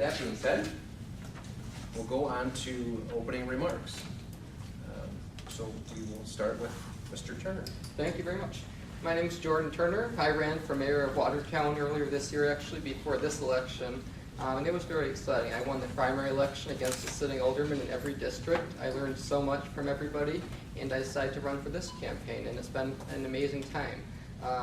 That being said, we'll go on to opening remarks. So we will start with Mr. Turner. Thank you very much. My name is Jordan Turner. I ran for mayor of Watertown earlier this year, actually, before this election. And it was very exciting. I won the primary election against a sitting alderman in every district. I learned so much from everybody, and I decided to run for this campaign, and it's been an amazing time.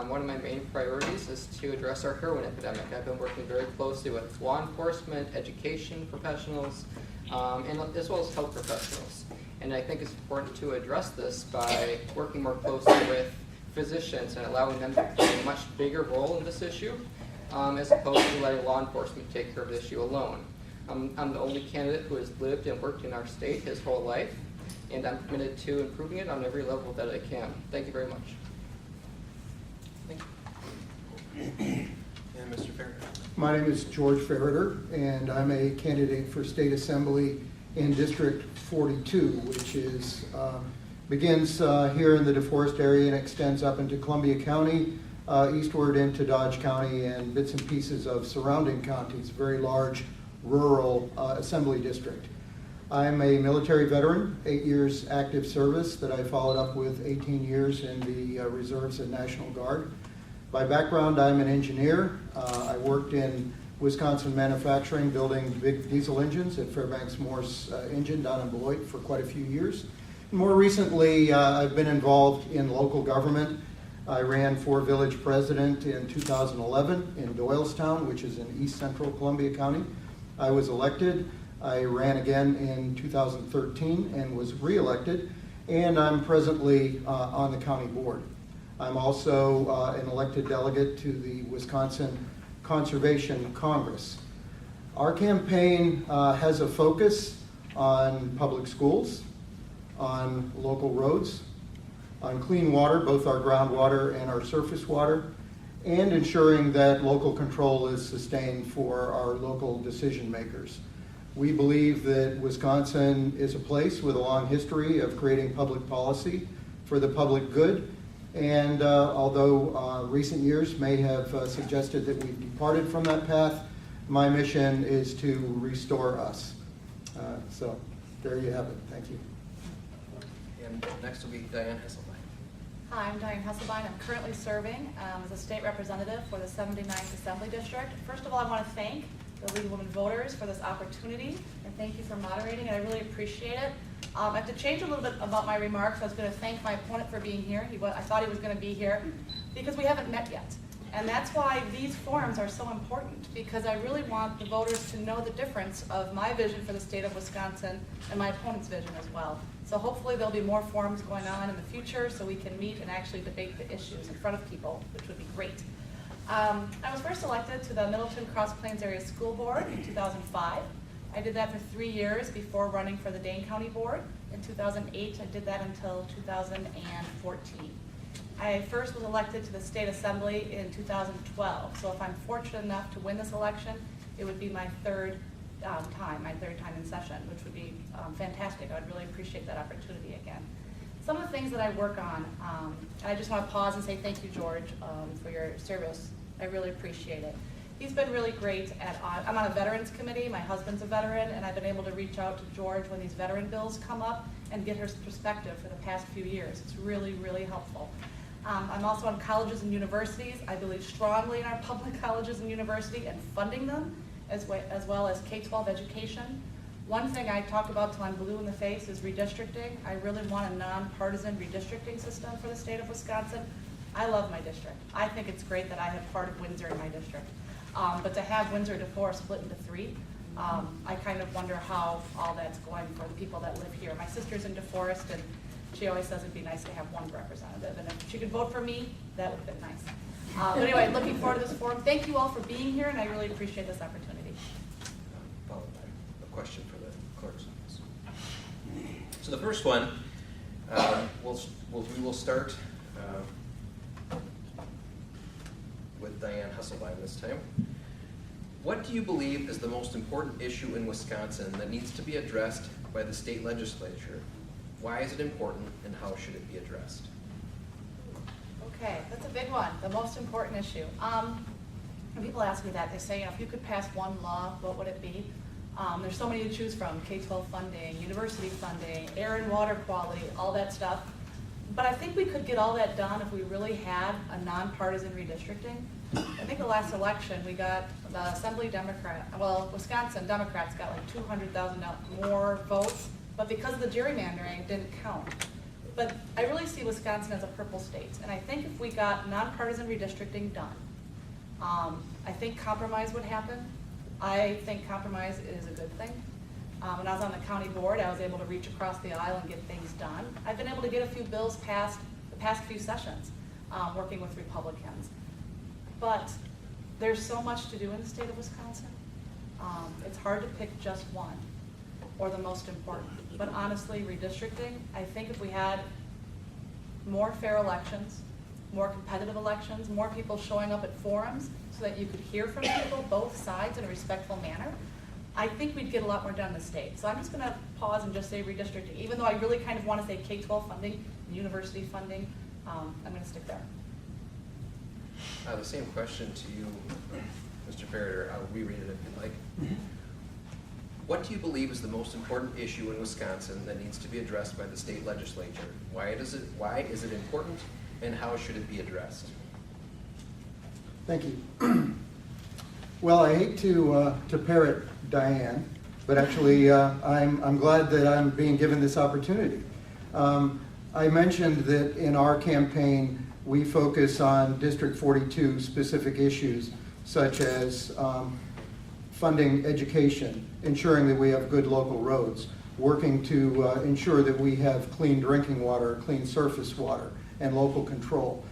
One of my main priorities is to address our heroin epidemic. I've been working very closely with law enforcement, education professionals, and as well as health professionals. And I think it's important to address this by working more closely with physicians and allowing them to play a much bigger role in this issue, as opposed to letting law enforcement take care of the issue alone. I'm the only candidate who has lived and worked in our state his whole life, and I'm committed to improving it on every level that I can. Thank you very much. Thank you. And Mr. Farrader. My name is George Farrader, and I'm a candidate for State Assembly in District 42, which is begins here in the DeForest area and extends up into Columbia County, eastward into Dodge County, and bits and pieces of surrounding counties. Very large rural assembly district. I'm a military veteran, 8 years active service that I followed up with 18 years in the Reserves and National Guard. By background, I'm an engineer. I worked in Wisconsin manufacturing, building big diesel engines at Fairbanks Morse Engine down in Beloit for quite a few years. More recently, I've been involved in local government. I ran for village president in 2011 in Doylestown, which is in east central Columbia County. I was elected. I ran again in 2013 and was reelected, and I'm presently on the county board. I'm also an elected delegate to the Wisconsin Conservation Congress. Our campaign has a focus on public schools, on local roads, on clean water, both our groundwater and our surface water, and ensuring that local control is sustained for our local decision makers. We believe that Wisconsin is a place with a long history of creating public policy for the public good. And although recent years may have suggested that we've departed from that path, my mission is to restore us. So there you have it. Thank you. And next will be Diane Hesselbein. Hi, I'm Diane Hesselbein. I'm currently serving as a state representative for the 79th Assembly District. First of all, I want to thank the League of Women Voters for this opportunity, and thank you for moderating, and I really appreciate it. I have to change a little bit about my remarks. I was going to thank my opponent for being here. I thought he was going to be here because we haven't met yet. And that's why these forums are so important, because I really want the voters to know the difference of my vision for the state of Wisconsin and my opponent's vision as well. So hopefully there'll be more forums going on in the future so we can meet and actually debate the issues in front of people, which would be great. I was first elected to the Middleton Cross Plains Area School Board in 2005. I did that for 3 years before running for the Dane County Board. In 2008, I did that until 2014. I first was elected to the State Assembly in 2012. So if I'm fortunate enough to win this election, it would be my third time in session, which would be fantastic. I would really appreciate that opportunity again. Some of the things that I work on, I just want to pause and say thank you, George, for your service. I really appreciate it. He's been really great I'm on a veterans committee. My husband's a veteran, and I've been able to reach out to George when these veteran bills come up and get his perspective for the past few years. It's really, really helpful. I'm also on colleges and universities. I believe strongly in our public colleges and universities and funding them, as well as K-12 education. One thing I talk about till I'm blue in the face is redistricting. I really want a nonpartisan redistricting system for the state of Wisconsin. I love my district. I think it's great that I have part of Windsor in my district. But to have Windsor and DeForest split into 3, I kind of wonder how all that's going for the people that live here. My sister's in DeForest, and she always says it'd be nice to have one representative. And if she could vote for me, that would have been nice. But anyway, looking forward to this forum. Thank you all for being here, and I really appreciate this opportunity. Followed by a question for the clerk's office. So the first one, we will start with Diane Hesselbein this time. What do you believe is the most important issue in Wisconsin that needs to be addressed by the state legislature? Why is it important, and how should it be addressed? Okay, that's a big one, the most important issue. when people ask me that, they say, if you could pass one law, what would it be? There's so many to choose from: K-12 funding, university funding, air and water quality, all that stuff. But I think we could get all that done if we really had a nonpartisan redistricting. I think the last election, we got the Assembly Wisconsin Democrats got like 200,000 more votes, but because of the gerrymandering, it didn't count. But I really see Wisconsin as a purple state, and I think if we got nonpartisan redistricting done, I think compromise would happen. I think compromise is a good thing. When I was on the county board, I was able to reach across the aisle and get things done. I've been able to get a few bills passed the past few sessions, working with Republicans. But there's so much to do in the state of Wisconsin. It's hard to pick just one or the most important. But honestly, redistricting, I think if we had more fair elections, more competitive elections, more people showing up at forums so that you could hear from people, both sides, in a respectful manner, I think we'd get a lot more done in the state. So I'm just gonna pause and just say redistricting, even though I really kind of wanna say K-12 funding, university funding, I'm gonna stick there. The same question to you, Mr. Farrader. I'll reread it if you'd like. What do you believe is the most important issue in Wisconsin that needs to be addressed by the state legislature? Why is it important, and how should it be addressed? Thank you. Well, I hate to parrot Diane, but actually I'm glad that I'm being given this opportunity. I mentioned that in our campaign we focus on District 42 specific issues such as funding education, ensuring that we have good local roads, working to ensure that we have clean drinking water, clean surface water, and local control.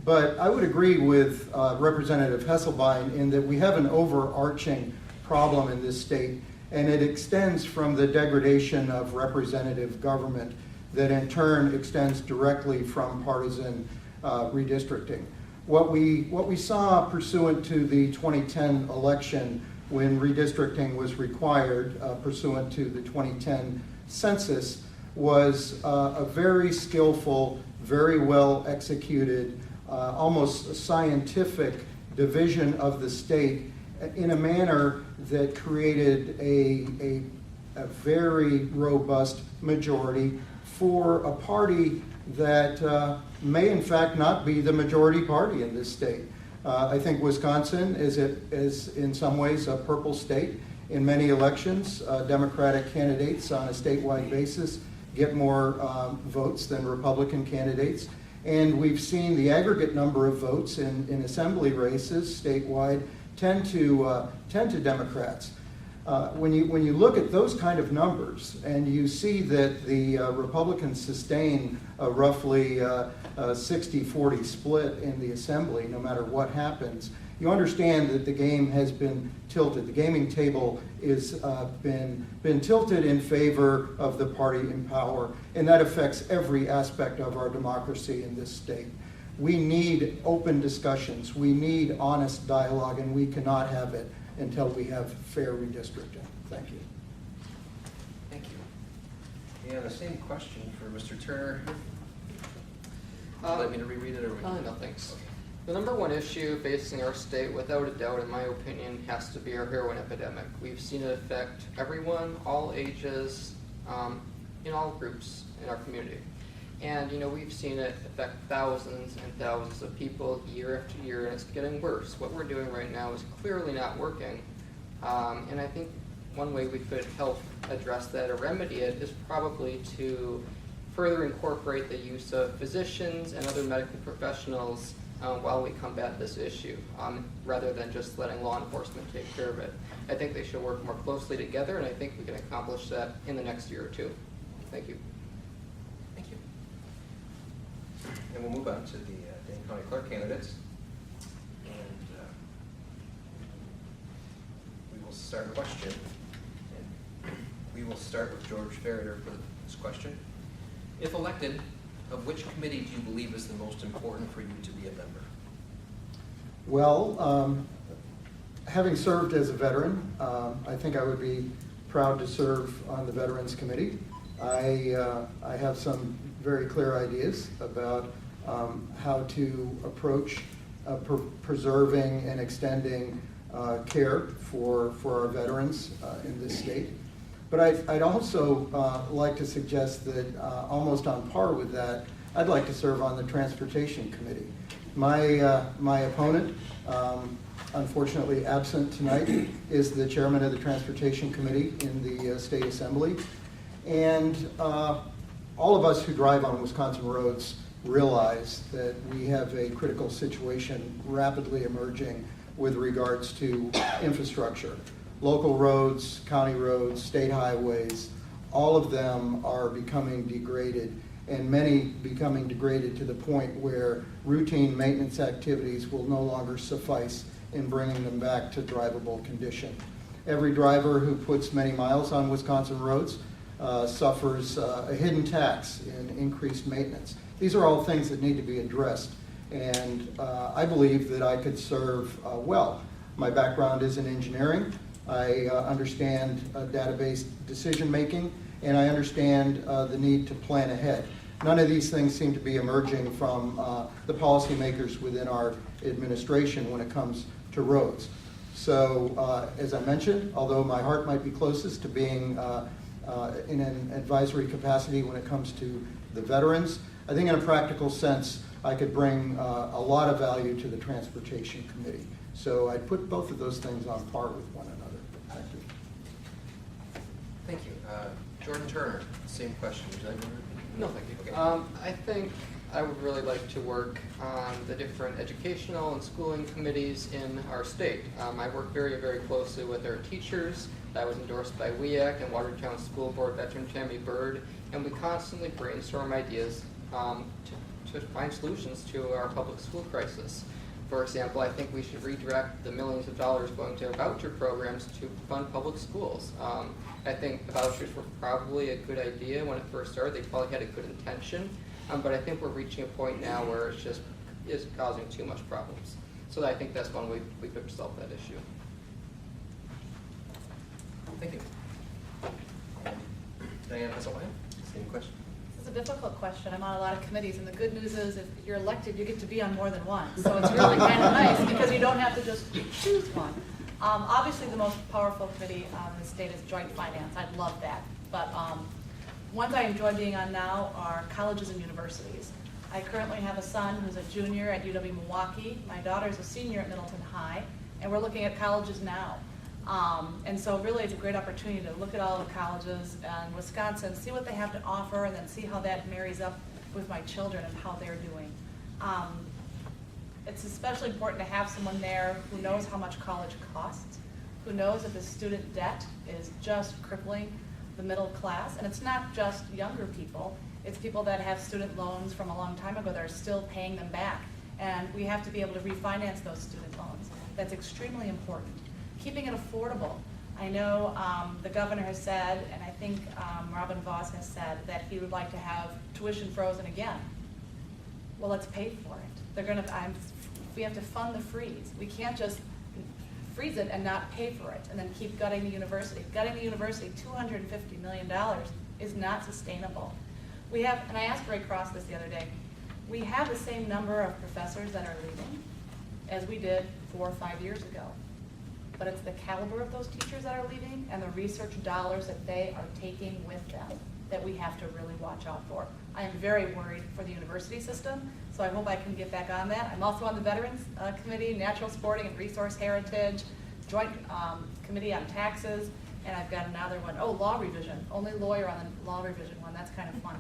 But I would agree with Representative Hesselbein in that we have an overarching problem in this state, and it extends from the degradation of representative government that in turn extends directly from partisan redistricting. What we saw pursuant to the 2010 election, when redistricting was required pursuant to the 2010 census, was a very skillful, very well executed, almost scientific division of the state in a manner that created a very robust majority for a party that may in fact not be the majority party in this state. I think Wisconsin is in some ways a purple state. In many elections, Democratic candidates on a statewide basis get more votes than Republican candidates. And we've seen the aggregate number of votes in assembly races statewide tend to Democrats. When you look at those kind of numbers and you see that the Republicans sustain a roughly 60-40 split in the assembly, no matter what happens, you understand that the game has been tilted. The gaming table is been tilted in favor of the party in power, and that affects every aspect of our democracy in this state. We need open discussions. We need honest dialogue, and we cannot have it until we have fair redistricting. Thank you. Thank you. And the same question for Mr. Turner. Would you like me to reread it, or would you? No, thanks. Okay. The number one issue facing our state, without a doubt, in my opinion, has to be our heroin epidemic. We've seen it affect everyone, all ages, in all groups in our community. And we've seen it affect thousands and thousands of people year after year, and it's getting worse. What we're doing right now is clearly not working. And I think one way we could help address that or remedy it is probably to further incorporate the use of physicians and other medical professionals while we combat this issue, rather than just letting law enforcement take care of it. I think they should work more closely together, and I think we can accomplish that in the next year or two. Thank you. Thank you. And we'll move on to the Dane County Clerk candidates. And we will start a question. And we will start with George Farrader for this question. If elected, of which committee do you believe is the most important for you to be a member? Well, having served as a veteran, I think I would be proud to serve on the Veterans Committee. I have some very clear ideas about how to approach preserving and extending care for our veterans in this state. But I'd also like to suggest that almost on par with that, I'd like to serve on the Transportation Committee. My opponent, unfortunately absent tonight, is the chairman of the Transportation Committee in the State Assembly. And all of us who drive on Wisconsin roads realize that we have a critical situation rapidly emerging with regards to infrastructure. Local roads, county roads, state highways, all of them are becoming degraded, and many becoming degraded to the point where routine maintenance activities will no longer suffice in bringing them back to drivable condition. Every driver who puts many miles on Wisconsin roads suffers a hidden tax in increased maintenance. These are all things that need to be addressed, and I believe that I could serve well. My background is in engineering. I understand database decision making, and I understand the need to plan ahead. None of these things seem to be emerging from the policymakers within our administration when it comes to roads. So, as I mentioned, although my heart might be closest to being in an advisory capacity when it comes to the veterans, I think in a practical sense, I could bring a lot of value to the Transportation Committee. So I'd put both of those things on par with one another. Thank you. Thank you. Jordan Turner, same question. Would you like to? No, thank you. Okay. I think I would really like to work on the different educational and schooling committees in our state. I work very, very closely with our teachers. I was endorsed by WEAC and Watertown School Board veteran Tammy Bird, and we constantly brainstorm ideas to find solutions to our public school crisis. For example, I think we should redirect the millions of dollars going to voucher programs to fund public schools. I think the vouchers were probably a good idea when it first started. They probably had a good intention, but I think we're reaching a point now where it's just is causing too much problems. So I think that's one way we could solve that issue. Thank you. Diane Hasselbein, same question. This is a difficult question. I'm on a lot of committees, and the good news is if you're elected, you get to be on more than one. So it's really kind of nice because you don't have to just choose one. Obviously, the most powerful committee in the state is Joint Finance. I'd love that. But ones I enjoy being on now are colleges and universities. I currently have a son who's a junior at UW-Milwaukee. My daughter's a senior at Middleton High, and we're looking at colleges now. And so really it's a great opportunity to look at all the colleges in Wisconsin, see what they have to offer, and then see how that marries up with my children and how they're doing. It's especially important to have someone there who knows how much college costs, who knows that the student debt is just crippling the middle class. And it's not just younger people, it's people that have student loans from a long time ago that are still paying them back. And we have to be able to refinance those student loans. That's extremely important. Keeping it affordable. I know the governor has said, and I think Robin Vos has said, that he would like to have tuition frozen again. Well, let's pay for it. They're going to. We have to fund the freeze. We can't just freeze it and not pay for it, and then keep gutting the university. Gutting the university, $250 million, is not sustainable. We have, and I asked Ray Cross this the other day. We have the same number of professors that are leaving as we did 4 or 5 years ago. But it's the caliber of those teachers that are leaving and the research dollars that they are taking with them that we have to really watch out for. I am very worried for the university system, so I hope I can get back on that. I'm also on the Veterans Committee, Natural Sporting and Resource Heritage, Joint Committee on Taxes, and I've got another one, law revision. Only lawyer on the law revision one. That's kind of fun.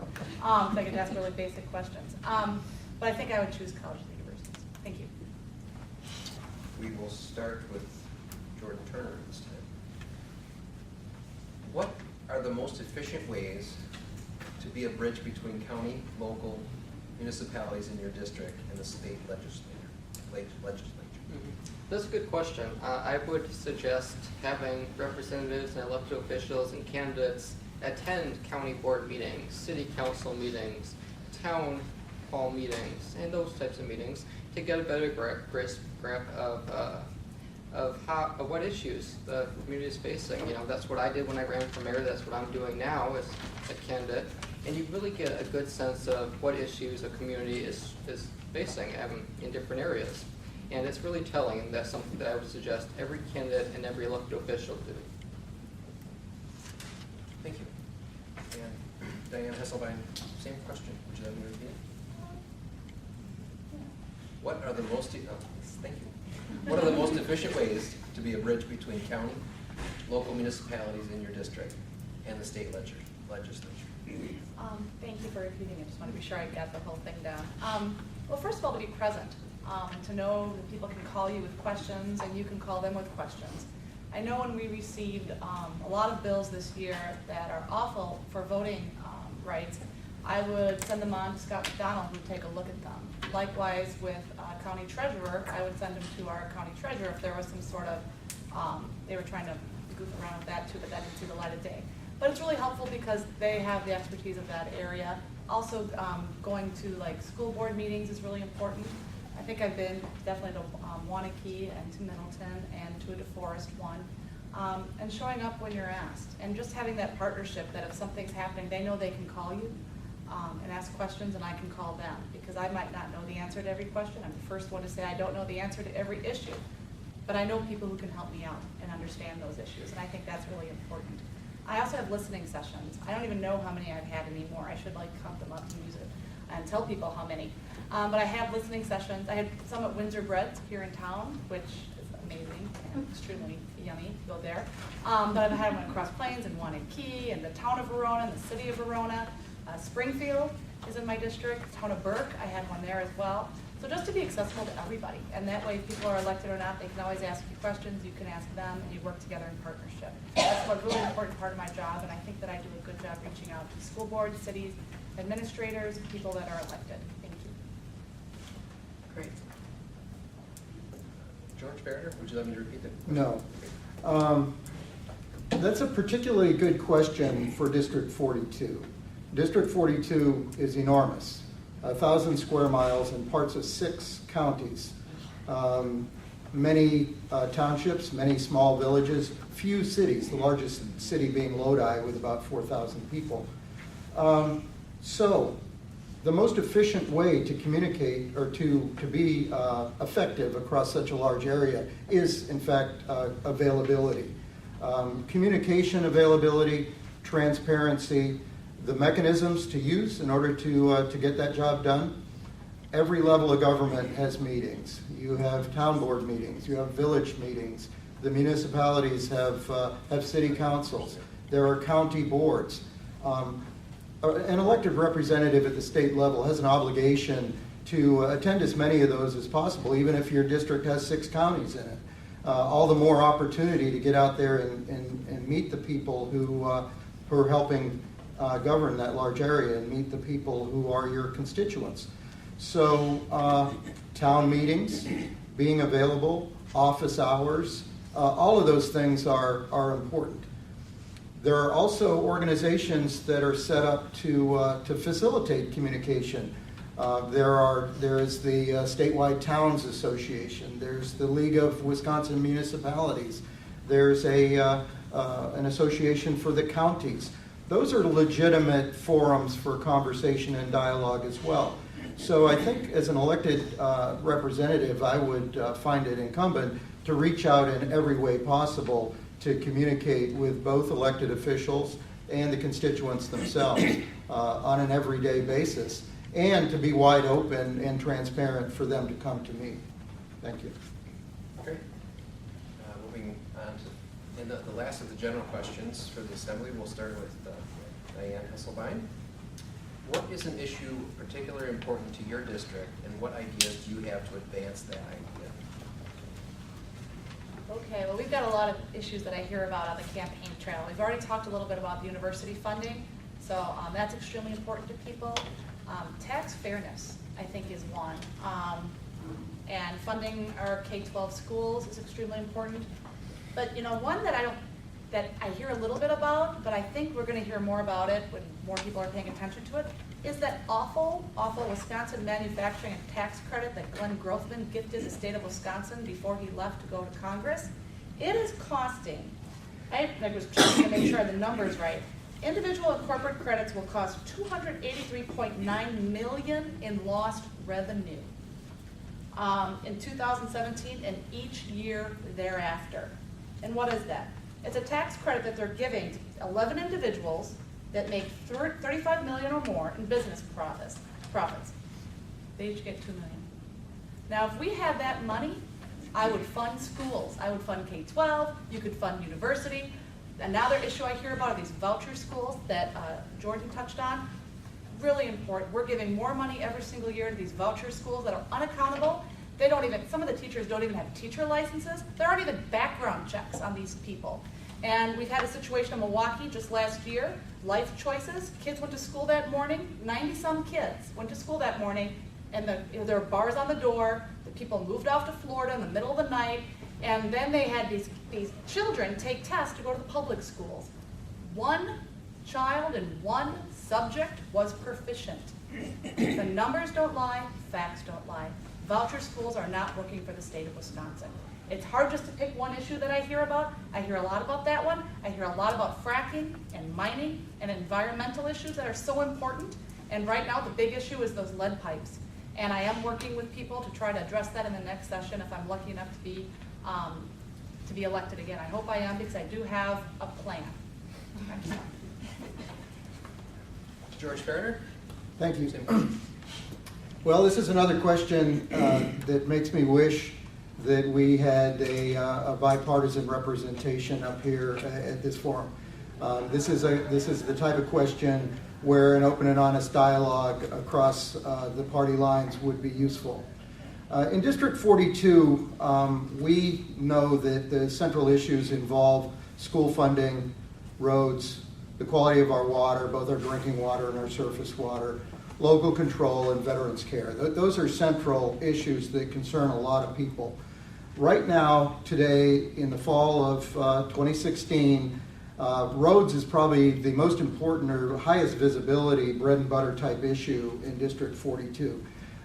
So I get to ask really basic questions. But I think I would choose colleges and universities. Thank you. We will start with Jordan Turner this time. What are the most efficient ways to be a bridge between county, local, municipalities in your district and the state legislature? That's a good question. I would suggest having representatives and elected officials and candidates attend county board meetings, city council meetings, town hall meetings, and those types of meetings to get a better grasp of what issues the community is facing. You know, that's what I did when I ran for mayor. That's what I'm doing now as a candidate. And you really get a good sense of what issues a community is facing in different areas. And it's really telling, and that's something that I would suggest every candidate and every elected official do. Thank you. And Diane Hesselbein, same question. Would you like me to repeat it? What are the most, thank you. What are the most efficient ways to be a bridge between county, local municipalities in your district, and the state legislature? Thank you for repeating it. Just want to be sure I got the whole thing down. Well, first of all, to be present, and to know that people can call you with questions and you can call them with questions. I know when we received a lot of bills this year that are awful for voting rights, I would send them on to Scott McDonald, who would take a look at them. Likewise with county treasurer, I would send them to our county treasurer if there was some sort of, they were trying to goof around with that too, but that didn't see the light of day. But it's really helpful because they have the expertise of that area. Also, going to like school board meetings is really important. I think I've been definitely to Wanakee and to Middleton and to a DeForest one. And showing up when you're asked. And just having that partnership that if something's happening, they know they can call you and ask questions and I can call them. Because I might not know the answer to every question. I'm the first one to say I don't know the answer to every issue. But I know people who can help me out and understand those issues. And I think that's really important. I also have listening sessions. I don't even know how many I've had anymore. I should like count them up and use it and tell people how many. But I have listening sessions. I had some at Windsor Breads here in town, which is amazing and extremely yummy to go there. But I've had one across Plains and Wanakee and the town of Verona and the city of Verona. Springfield is in my district. Town of Burke, I had one there as well. So just to be accessible to everybody. And that way, if people are elected or not, they can always ask you questions, you can ask them, and you work together in partnership. That's a really important part of my job, and I think that I do a good job reaching out to school boards, cities, administrators, people that are elected. Thank you. Great. George Fariner, would you like me to repeat that? No. That's a particularly good question for District 42. District 42 is enormous. 1,000 square miles and parts of 6 counties. Many townships, many small villages, few cities, the largest city being Lodi with about 4,000 people. So the most efficient way to communicate or to be effective across such a large area is, in fact, availability. Communication availability, transparency, the mechanisms to use in order to get that job done. Every level of government has meetings. You have town board meetings, you have village meetings, the municipalities have city councils, there are county boards. An elected representative at the state level has an obligation to attend as many of those as possible, even if your district has 6 counties in it. All the more opportunity to get out there and meet the people who are helping govern that large area and meet the people who are your constituents. So town meetings, being available, office hours, all of those things are important. There are also organizations that are set up to facilitate communication. There is the Statewide Towns Association. There's the League of Wisconsin Municipalities. There's an association for the counties. Those are legitimate forums for conversation and dialogue as well. So I think as an elected representative, I would find it incumbent to reach out in every way possible to communicate with both elected officials and the constituents themselves on an everyday basis, and to be wide open and transparent for them to come to me. Thank you. Great. Moving on to the last of the general questions for the Assembly, we'll start with Diane Hesselbein. What is an issue particularly important to your district, and what ideas do you have to advance that idea? Okay, well, we've got a lot of issues that I hear about on the campaign trail. We've already talked a little bit about the university funding, so that's extremely important to people. Tax fairness, I think, is one. And funding our K-12 schools is extremely important. But one that I hear a little bit about, but I think we're going to hear more about it when more people are paying attention to it, is that awful Wisconsin manufacturing and tax credit that Glenn Grothman gifted the state of Wisconsin before he left to go to Congress. It is costing, I was trying to make sure the number's right, individual and corporate credits will cost $283.9 million in lost revenue. in 2017 and each year thereafter. And what is that? It's a tax credit that they're giving to 11 individuals that make 35 million or more in business profits. They each get $2 million. Now, if we had that money, I would fund schools. I would fund K-12, you could fund university. Another issue I hear about are these voucher schools that Jordan touched on. Really important. We're giving more money every single year to these voucher schools that are unaccountable. They don't even, some of the teachers don't even have teacher licenses. There aren't even background checks on these people. And we've had a situation in Milwaukee just last year, life choices. Kids went to school that morning, 90-some kids went to school that morning, and there were bars on the door. The people moved off to Florida in the middle of the night, and then they had these children take tests to go to the public schools. One child in one subject was proficient. The numbers don't lie, facts don't lie. Voucher schools are not working for the state of Wisconsin. It's hard just to pick one issue that I hear about. I hear a lot about that one. I hear a lot about fracking and mining and environmental issues that are so important. And right now, the big issue is those lead pipes. And I am working with people to try to address that in the next session if I'm lucky enough to be elected again. I hope I am, because I do have a plan. George Fariner? Thank you. Same question. Well, this is another question that makes me wish that we had a bipartisan representation up here at this forum. This is the type of question where an open and honest dialogue across the party lines would be useful. In District 42, we know that the central issues involve school funding, roads, the quality of our water, both our drinking water and our surface water, local control, and veterans care. Those are central issues that concern a lot of people. Right now, today, in the fall of 2016, roads is probably the most important or highest visibility bread and butter type issue in District 42.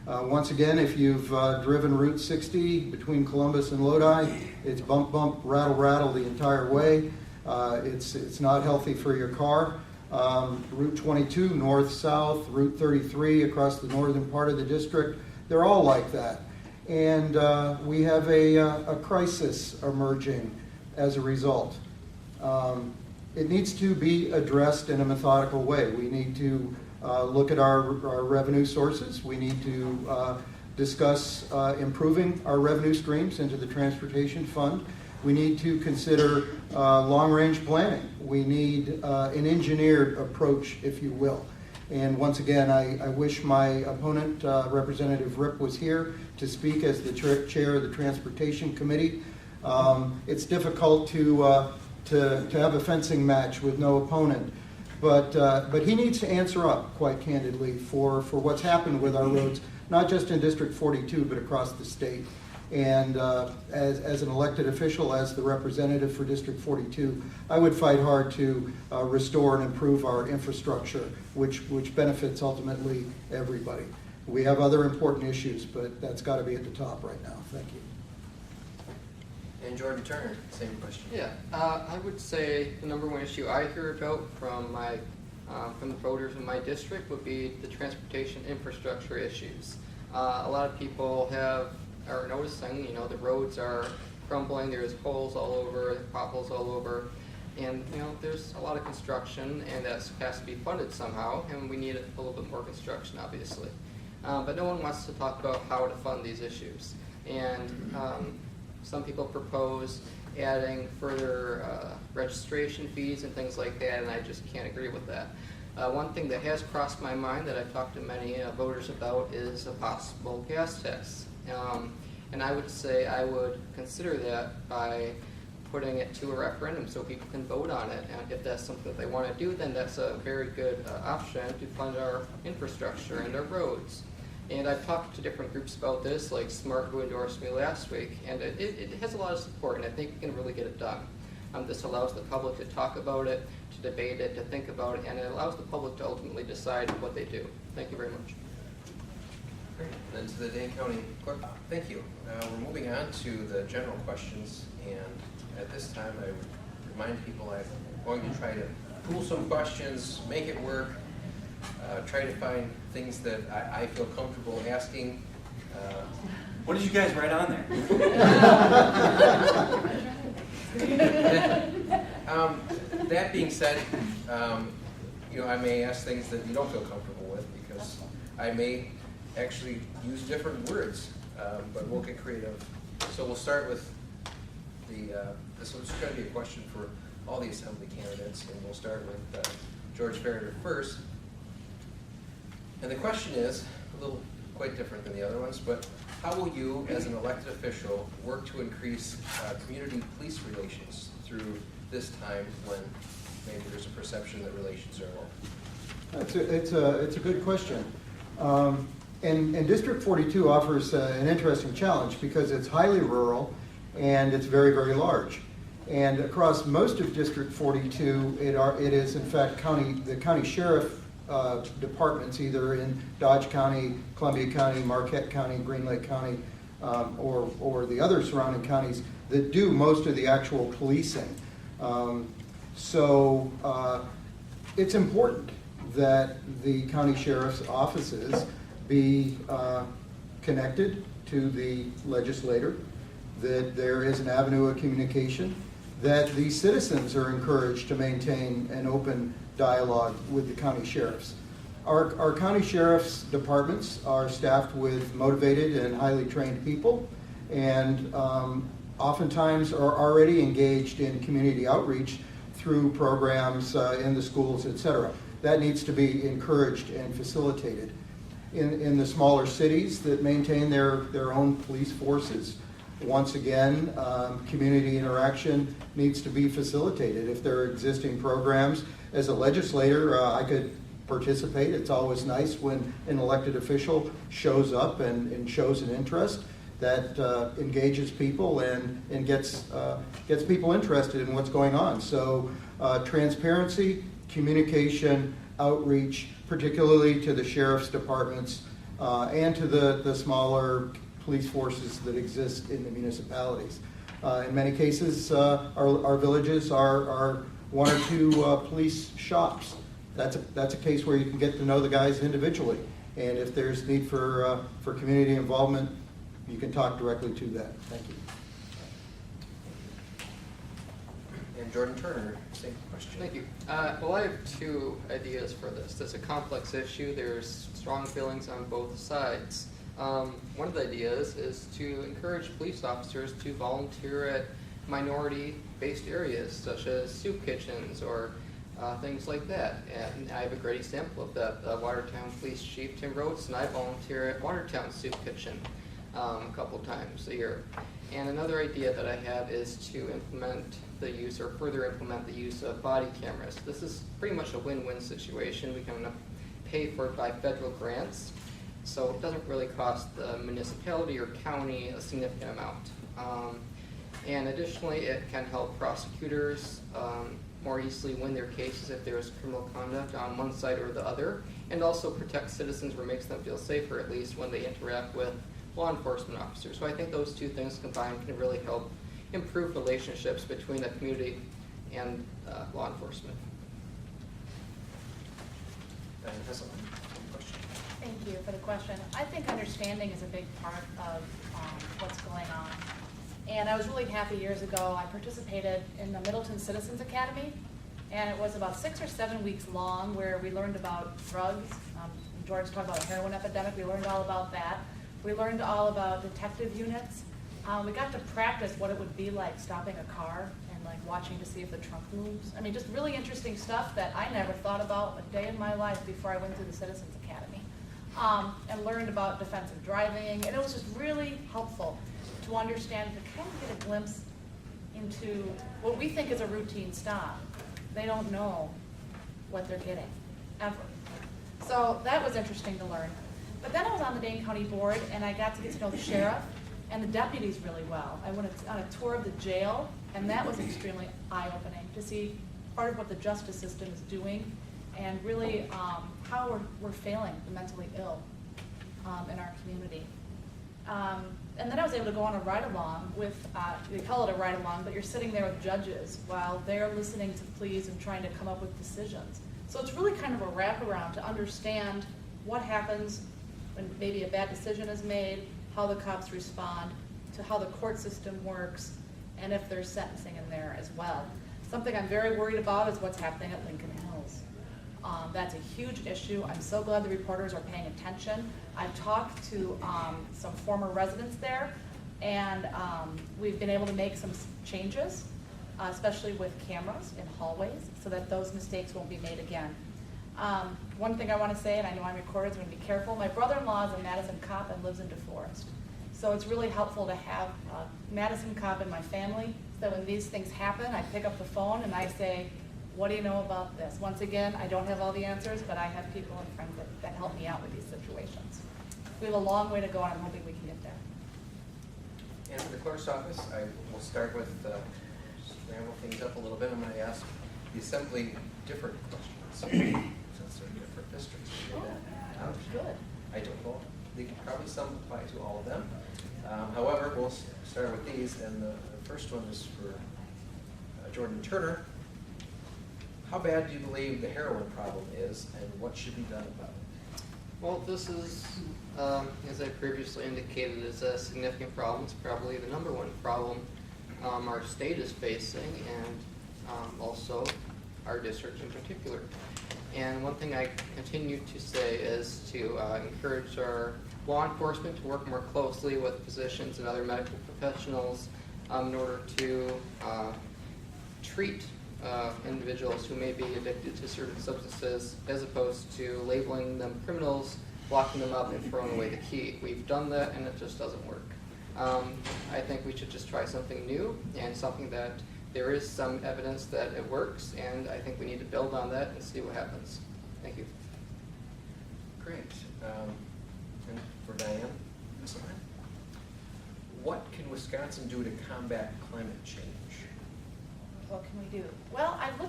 Once again, if you've driven Route 60 between Columbus and Lodi, it's bump, bump, rattle, rattle the entire way. It's not healthy for your car. Route 22, north-south, Route 33 across the northern part of the district, they're all like that. And we have a crisis emerging as a result. It needs to be addressed in a methodical way. We need to look at our revenue sources. We need to discuss improving our revenue streams into the transportation fund. We need to consider long-range planning. We need an engineered approach, if you will. And once again, I wish my opponent, Representative Ripp, was here to speak as the chair of the Transportation Committee. It's difficult to have a fencing match with no opponent, but he needs to answer up, quite candidly, for what's happened with our roads, not just in District 42, but across the state. And as an elected official, as the representative for District 42, I would fight hard to restore and improve our infrastructure, which benefits ultimately everybody. We have other important issues, but that's got to be at the top right now. Thank you. And Jordan Turner, same question. Yeah, I would say the number one issue I hear about from the voters in my district would be the transportation infrastructure issues. A lot of people are noticing, the roads are crumbling, there's holes all over, potholes all over, and there's a lot of construction, and that has to be funded somehow, and we need a little bit more construction, obviously. But no one wants to talk about how to fund these issues. And some people propose adding further registration fees and things like that, and I just can't agree with that. One thing that has crossed my mind that I've talked to many voters about is a possible gas tax. And I would say I would consider that by putting it to a referendum so people can vote on it. And if that's something that they want to do, then that's a very good option to fund our infrastructure and our roads. And I've talked to different groups about this, like SMART, who endorsed me last week, and it has a lot of support, and I think we can really get it done. This allows the public to talk about it, to debate it, to think about it, and it allows the public to ultimately decide what they do. Thank you very much. Great. Then to the Dane County Clerk. Thank you. We're moving on to the general questions, and at this time I would remind people I'm going to try to pool some questions, make it work, try to find things that I feel comfortable asking. What did you guys write on there? That being said, I may ask things that you don't feel comfortable with because I may actually use different words, but we'll get creative. So we'll start with this is going to be a question for all the assembly candidates, and we'll start with George Farrader first. And the question is a little quite different than the other ones, but how will you, as an elected official, work to increase community police relations through this time when maybe there's a perception that relations are low? It's a good question. And District 42 offers an interesting challenge because it's highly rural and it's very, very large. And across most of District 42, it is in fact the county sheriff departments, either in Dodge County, Columbia County, Marquette County, Green Lake County, or the other surrounding counties that do most of the actual policing. So it's important that the county sheriff's offices be connected to the legislator, that there is an avenue of communication, that the citizens are encouraged to maintain an open dialogue with the county sheriffs. Our county sheriff's departments are staffed with motivated and highly trained people, and oftentimes are already engaged in community outreach through programs in the schools, etc. That needs to be encouraged and facilitated. In the smaller cities that maintain their own police forces, once again, community interaction needs to be facilitated. If there are existing programs, as a legislator, I could participate. It's always nice when an elected official shows up and shows an interest that engages people and gets people interested in what's going on. So transparency, communication, outreach, particularly to the sheriff's departments and to the smaller police forces that exist in the municipalities. In many cases, our villages are one or two police shops. That's a case where you can get to know the guys individually, and if there's need for community involvement, you can talk directly to that. Thank you. And Jordan Turner, same question. Thank you. Well, I have two ideas for this. It's a complex issue. There's strong feelings on both sides. One of the ideas is to encourage police officers to volunteer at minority-based areas, such as soup kitchens or things like that. And I have a great example of that. Watertown Police Chief Tim Rhodes and I volunteer at Watertown Soup Kitchen a couple times a year. And another idea that I have is to implement the use or further implement the use of body cameras. This is pretty much a win-win situation. We can pay for it by federal grants, so it doesn't really cost the municipality or county a significant amount. And additionally, it can help prosecutors more easily win their cases if there is criminal conduct on one side or the other, and also protect citizens or makes them feel safer, at least when they interact with law enforcement officers. So I think those two things combined can really help improve relationships between the community and law enforcement. Diane Hesselman, same question. Thank you for the question. I think understanding is a big part of what's going on. And I was really happy years ago, I participated in the Middleton Citizens Academy, and it was about 6 or 7 weeks long where we learned about drugs. George talked about a heroin epidemic, we learned all about that. We learned all about detective units. We got to practice what it would be like stopping a car and like watching to see if the trunk moves. I mean, just really interesting stuff that I never thought about a day in my life before I went through the Citizens Academy. And learned about defensive driving, and it was just really helpful to understand, to kind of get a glimpse into what we think is a routine stop. They don't know what they're getting, ever. So that was interesting to learn. But then I was on the Dane County Board, and I got to get to know the sheriff and the deputies really well. I went on a tour of the jail, and that was extremely eye-opening to see part of what the justice system is doing and really how we're failing the mentally ill in our community. And then I was able to go on a ride-along with, they call it a ride-along, but you're sitting there with judges while they're listening to pleas and trying to come up with decisions. So it's really kind of a wraparound to understand what happens when maybe a bad decision is made, how the cops respond, to how the court system works, and if there's sentencing in there as well. Something I'm very worried about is what's happening at Lincoln Hills. That's a huge issue. I'm so glad the reporters are paying attention. I've talked to some former residents there, and we've been able to make some changes, especially with cameras in hallways, so that those mistakes won't be made again. One thing I want to say, and I know I'm recorded, so I'm going to be careful. My brother-in-law is a Madison cop and lives in DeForest. So it's really helpful to have a Madison cop in my family, so when these things happen, I pick up the phone and I say, what do you know about this? Once again, I don't have all the answers, but I have people and friends that help me out with these situations. We have a long way to go, and I'm hoping we can get there. And for the clerk's office, I will start with, just ramble things up a little bit. I'm going to ask the assembly different questions, since they're different districts. Good. I don't know. They can probably some apply to all of them. However, we'll start with these, and the first one is for Jordan Turner. How bad do you believe the heroin problem is, and what should be done about it? Well, this is, as I previously indicated, is a significant problem. It's probably the number one problem our state is facing, and also our district in particular. And one thing I continue to say is to encourage our law enforcement to work more closely with physicians and other medical professionals in order to treat individuals who may be addicted to certain substances, as opposed to labeling them criminals, locking them up, and throwing away the key. We've done that, and it just doesn't work. I think we should just try something new, and something that there is some evidence that it works, and I think we need to build on that and see what happens. Thank you. Great. And for Diane, what can Wisconsin do to combat climate change? What can we do? Well, I've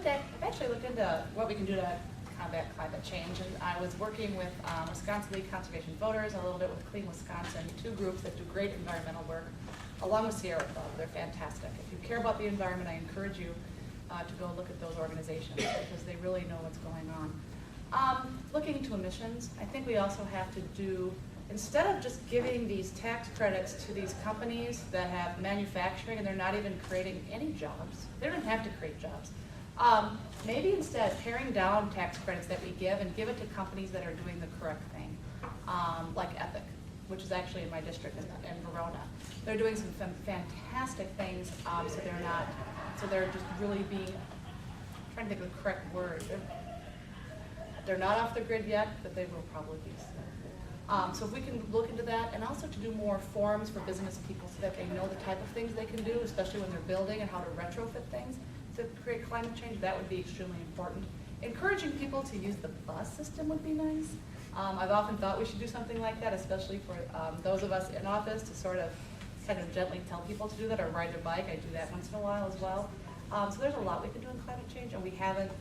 actually looked into what we can do to combat climate change, and I was working with Wisconsin League Conservation Voters and a little bit with Clean Wisconsin, two groups that do great environmental work, along with Sierra Club. They're fantastic. If you care about the environment, I encourage you to go look at those organizations, because they really know what's going on. Looking into emissions, I think we also have to do, instead of just giving these tax credits to these companies that have manufacturing and they're not even creating any jobs, they don't have to create jobs. Maybe instead paring down tax credits that we give and give it to companies that are doing the correct thing, like Epic, which is actually in my district in Verona. They're doing some fantastic things, so they're just really being, I'm trying to think of the correct word. They're not off the grid yet, but they will probably be soon. So if we can look into that, and also to do more forums for business people so that they know the type of things they can do, especially when they're building, and how to retrofit things to create climate change, that would be extremely important. Encouraging people to use the bus system would be nice. I've often thought we should do something like that, especially for those of us in office, to sort of kind of gently tell people to do that, or ride their bike. I do that once in a while as well. So there's a lot we can do in climate change, and we haven't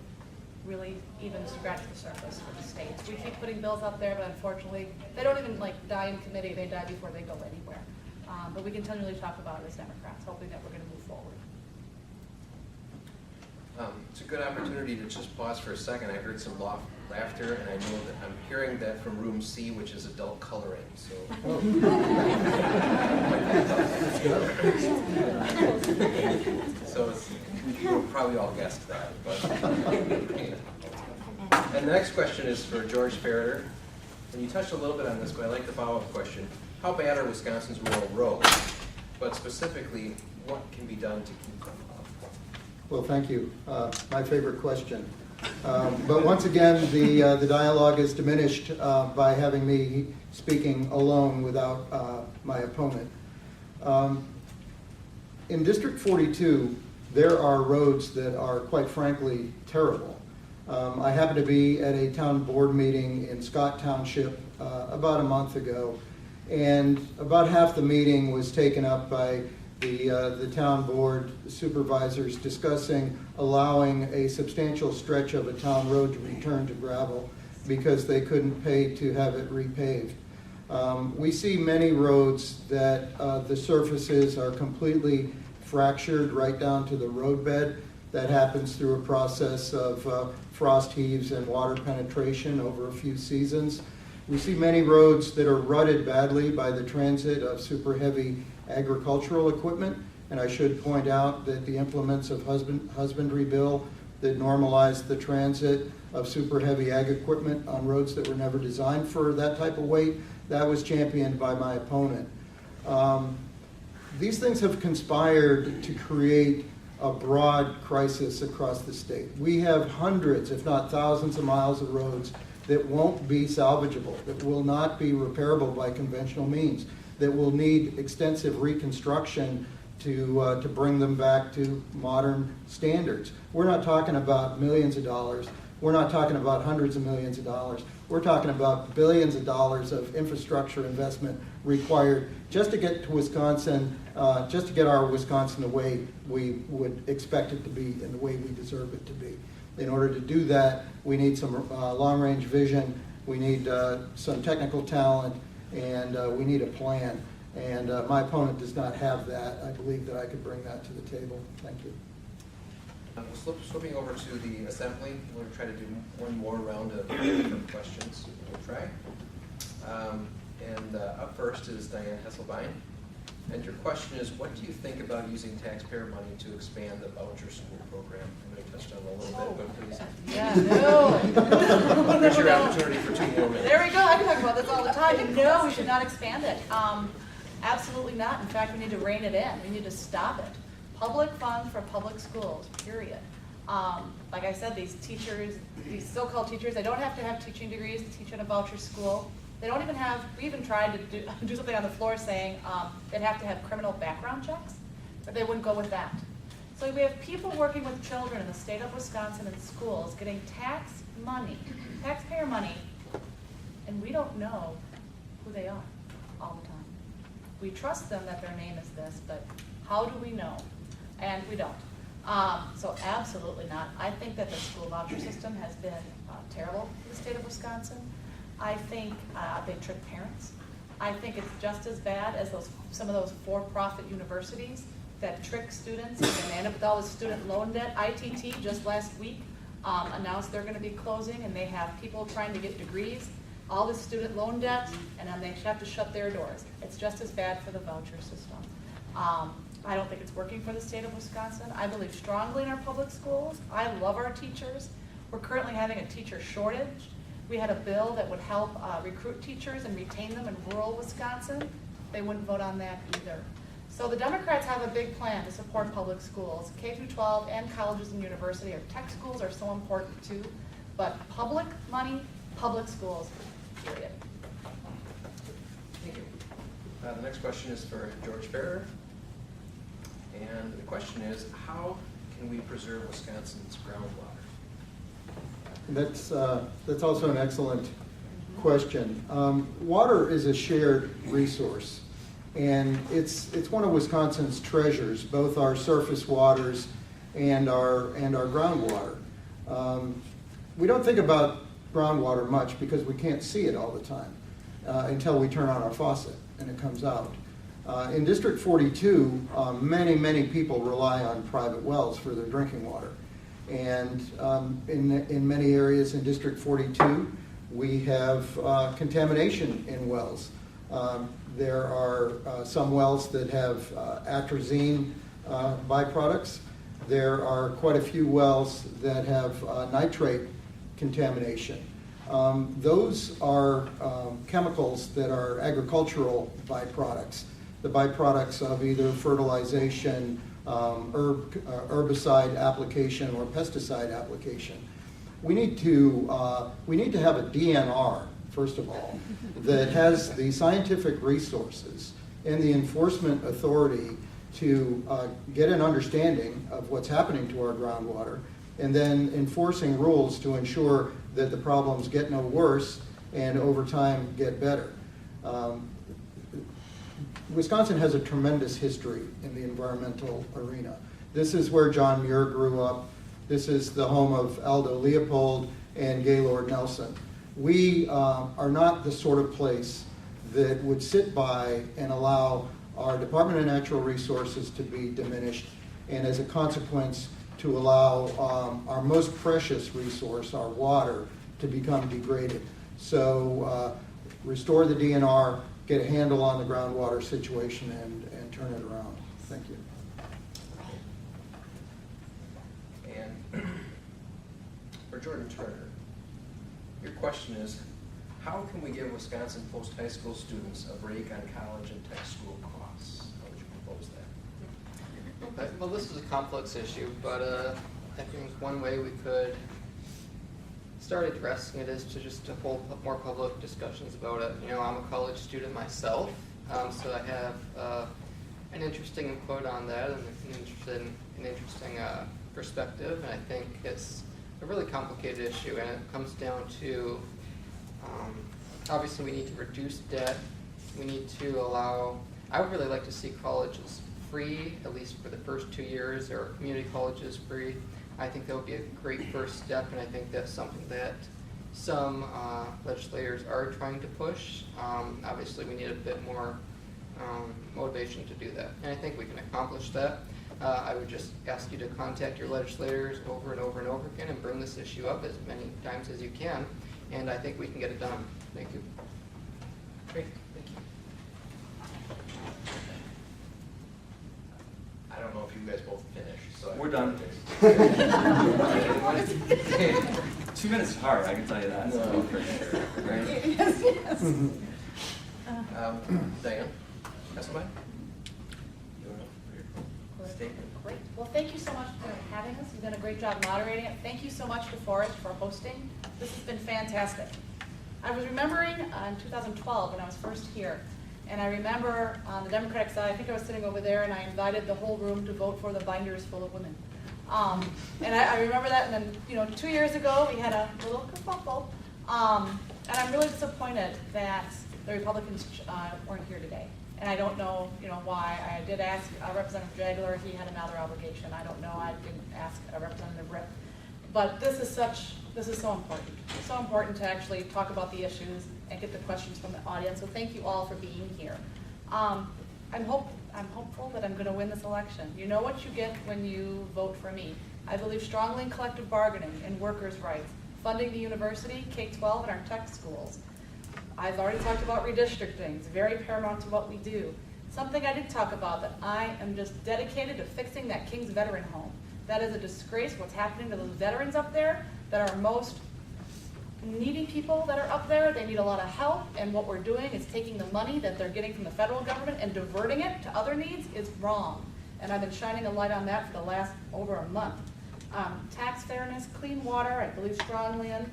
really even scratched the surface for the states. We keep putting bills out there, but unfortunately, they don't even die in committee. They die before they go anywhere. But we continually talk about it as Democrats, hoping that we're going to move forward. It's a good opportunity to just pause for a second. I heard some laughter, and I know that I'm hearing that from room C, which is adult coloring. So, we'll probably all guessed that. But, and the next question is for George Ferreter. And you touched a little bit on this, but I like the follow-up question. How bad are Wisconsin's rural roads? But specifically, what can be done to keep them up? Well, thank you. My favorite question. But once again, the dialogue is diminished by having me speaking alone without my opponent. In District 42, there are roads that are, quite frankly, terrible. I happened to be at a town board meeting in Scott Township about a month ago, and about half the meeting was taken up by the town board supervisors discussing allowing a substantial stretch of a town road to return to gravel because they couldn't pay to have it repaved. We see many roads that the surfaces are completely fractured right down to the roadbed. That happens through a process of frost heaves and water penetration over a few seasons. We see many roads that are rutted badly by the transit of super heavy agricultural equipment. And I should point out that the implements of husbandry bill that normalized the transit of super heavy ag equipment on roads that were never designed for that type of weight, that was championed by my opponent. These things have conspired to create a broad crisis across the state. We have hundreds, if not thousands of miles of roads that won't be salvageable, that will not be repairable by conventional means, that will need extensive reconstruction to bring them back to modern standards. We're not talking about millions of dollars. We're not talking about hundreds of millions of dollars. We're talking about billions of dollars of infrastructure investment required just to get to Wisconsin, just to get our Wisconsin the way we would expect it to be and the way we deserve it to be. In order to do that, we need some long-range vision, we need some technical talent, and we need a plan. And my opponent does not have that. I believe that I could bring that to the table. Thank you. Slipping over to the assembly, we'll try to do one more round of different questions. We'll try. Up first is Diane Hesselbein. And your question is, what do you think about using taxpayer money to expand the voucher school program? I know you touched on it a little bit, but please. Yeah, no. Here's your opportunity for 2 more minutes. There we go. I can talk about this all the time. And no, we should not expand it. Absolutely not. In fact, we need to rein it in. We need to stop it. Public funds for public schools, period. Like I said, these teachers, these so-called teachers, they don't have to have teaching degrees to teach in a voucher school. They don't even have, we even tried to do something on the floor saying they'd have to have criminal background checks, but they wouldn't go with that. So we have people working with children in the state of Wisconsin in schools getting taxpayer money, and we don't know who they are all the time. We trust them that their name is this, but how do we know? And we don't. So absolutely not. I think that the school voucher system has been terrible for the state of Wisconsin. I think they trick parents. I think it's just as bad as some of those for-profit universities that trick students and they end up with all this student loan debt. ITT just last week announced they're going to be closing, and they have people trying to get degrees, all this student loan debt, and then they have to shut their doors. It's just as bad for the voucher system. I don't think it's working for the state of Wisconsin. I believe strongly in our public schools. I love our teachers. We're currently having a teacher shortage. We had a bill that would help recruit teachers and retain them in rural Wisconsin. They wouldn't vote on that either. So the Democrats have a big plan to support public schools. K-12 and colleges and universities. Our tech schools are so important too. But public money, public schools, period. Thank you. The next question is for George Farrer. And the question is, how can we preserve Wisconsin's groundwater? That's also an excellent question. Water is a shared resource, and it's one of Wisconsin's treasures, both our surface waters and our groundwater. We don't think about groundwater much because we can't see it all the time until we turn on our faucet and it comes out. In District 42, many people rely on private wells for their drinking water. And in many areas in District 42, we have contamination in wells. There are some wells that have atrazine byproducts. There are quite a few wells that have nitrate contamination. Those are chemicals that are agricultural byproducts, the byproducts of either fertilization, herbicide application, or pesticide application. We need to have a DNR, first of all, that has the scientific resources and the enforcement authority to get an understanding of what's happening to our groundwater, and then enforcing rules to ensure that the problems get no worse and over time get better. Wisconsin has a tremendous history in the environmental arena. This is where John Muir grew up. This is the home of Aldo Leopold and Gaylord Nelson. We are not the sort of place that would sit by and allow our Department of Natural Resources to be diminished, and as a consequence to allow our most precious resource, our water, to become degraded. So restore the DNR, get a handle on the groundwater situation, and turn it around. Thank you. And for Jordan Turner, your question is, how can we give Wisconsin post-high school students a break on college and tech school costs? How would you propose that? Okay, well, this is a complex issue, but I think one way we could start addressing it is to hold more public discussions about it. You know, I'm a college student myself, so I have an interesting input on that and an interesting perspective, and I think it's a really complicated issue, and it comes down to obviously we need to reduce debt. We need to allow, I would really like to see colleges free, at least for the first 2 years, or community colleges free. I think that would be a great first step, and I think that's something that some legislators are trying to push. Obviously, we need a bit more motivation to do that, and I think we can accomplish that. I would just ask you to contact your legislators over and over and over again and bring this issue up as many times as you can, and I think we can get it done. Thank you. Great, thank you. I don't know if you guys both finished, so. We're done. 2 minutes is hard, I can tell you that. No, for sure, right? Yes, yes. Diane, Hasselbein? You want to statement? Great. Well, thank you so much for having us. You've done a great job moderating it. Thank you so much to Forest for hosting. This has been fantastic. I was remembering in 2012 when I was first here, and I remember on the Democratic side, I think I was sitting over there, and I invited the whole room to vote for the binders full of women. And I remember that, and then 2 years ago we had a little kerfuffle, and I'm really disappointed that the Republicans weren't here today. And I don't know, why. I did ask Representative Jagler; he had another obligation. I don't know. I didn't ask Representative Rip. But this is so important. It's so important to actually talk about the issues and get the questions from the audience. So thank you all for being here. I'm hopeful that I'm going to win this election. You know what you get when you vote for me. I believe strongly in collective bargaining and workers' rights, funding the university, K-12, and our tech schools. I've already talked about redistricting. It's very paramount to what we do. Something I did talk about, that I am just dedicated to fixing that King's Veteran Home. That is a disgrace what's happening to those veterans up there that are most needy people that are up there. They need a lot of help, and what we're doing is taking the money that they're getting from the federal government and diverting it to other needs is wrong. And I've been shining a light on that for the last over a month. Tax fairness, clean water, I believe strongly in.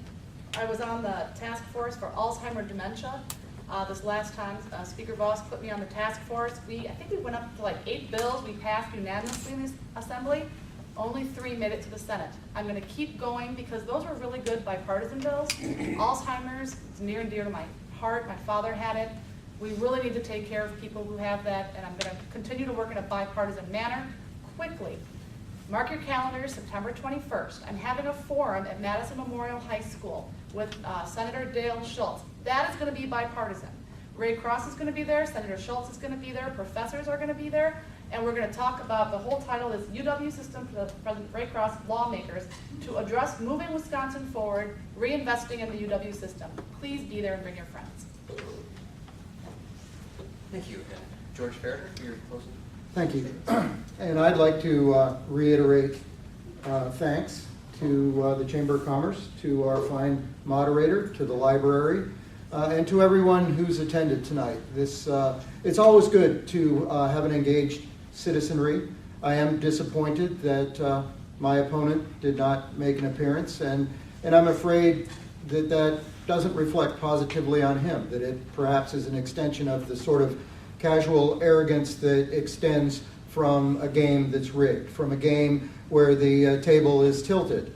I was on the task force for Alzheimer's dementia. This last time, Speaker Voss put me on the task force. I think we went up to like 8 bills we passed unanimously in this assembly. Only 3 made it to the Senate. I'm going to keep going because those were really good bipartisan bills. Alzheimer's is near and dear to my heart. My father had it. We really need to take care of people who have that, and I'm going to continue to work in a bipartisan manner quickly. Mark your calendars, September 21st. I'm having a forum at Madison Memorial High School with Senator Dale Schultz. That is going to be bipartisan. Ray Cross is going to be there. Senator Schultz is going to be there. Professors are going to be there. And we're going to talk about, the whole title is UW System for the President Ray Cross Lawmakers to address moving Wisconsin forward, reinvesting in the UW system. Please be there and bring your friends. Thank you. And George Farrader, for your closing. Thank you. And I'd like to reiterate thanks to the Chamber of Commerce, to our fine moderator, to the library, and to everyone who's attended tonight. It's always good to have an engaged citizenry. I am disappointed that my opponent did not make an appearance, and I'm afraid that doesn't reflect positively on him, that it perhaps is an extension of the sort of casual arrogance that extends from a game that's rigged, from a game where the table is tilted.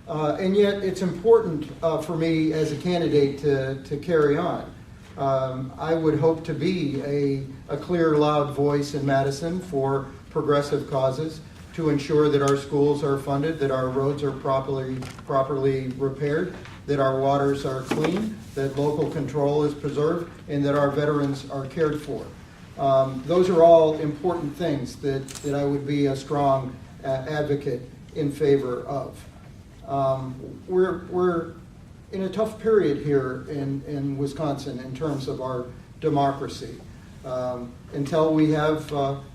And yet it's important for me as a candidate to carry on. I would hope to be a clear, loud voice in Madison for progressive causes, to ensure that our schools are funded, that our roads are properly repaired, that our waters are clean, that local control is preserved, and that our veterans are cared for. Those are all important things that I would be a strong advocate in favor of. We're in a tough period here in Wisconsin in terms of our democracy. Until we have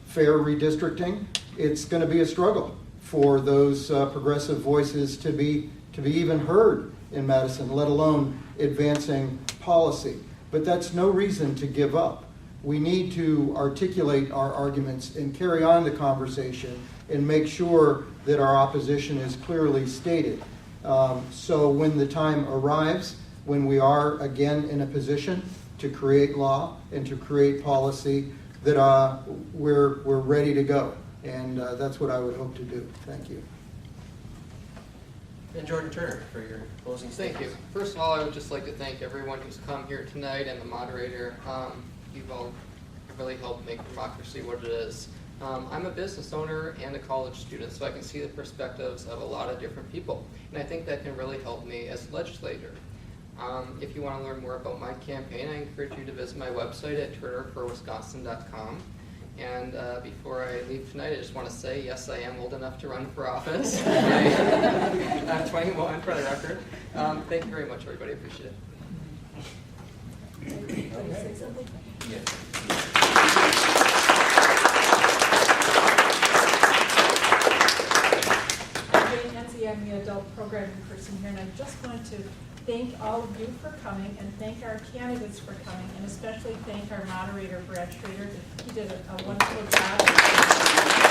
fair redistricting, it's going to be a struggle for those progressive voices to be even heard in Madison, let alone advancing policy. But that's no reason to give up. We need to articulate our arguments and carry on the conversation and make sure that our opposition is clearly stated. So when the time arrives, when we are again in a position to create law and to create policy, that we're ready to go. And that's what I would hope to do. Thank you. And Jordan Turner for your closing Thank statements. you. First of all, I would just like to thank everyone who's come here tonight and the moderator. You've all really helped make democracy what it is. I'm a business owner and a college student, so I can see the perspectives of a lot of different people. And I think that can really help me as a legislator. If you want to learn more about my campaign, I encourage you to visit my website at turnerforwisconsin.com. And before I leave tonight, I just want to say, yes, I am old enough to run for office. I'm 21 for the record. Thank you very much, everybody. I appreciate it. Jane Enzi, I'm the adult programming person here, and I just wanted to thank all of you for coming and thank our candidates for coming, and especially thank our moderator, Brad Schrader. He did a wonderful job.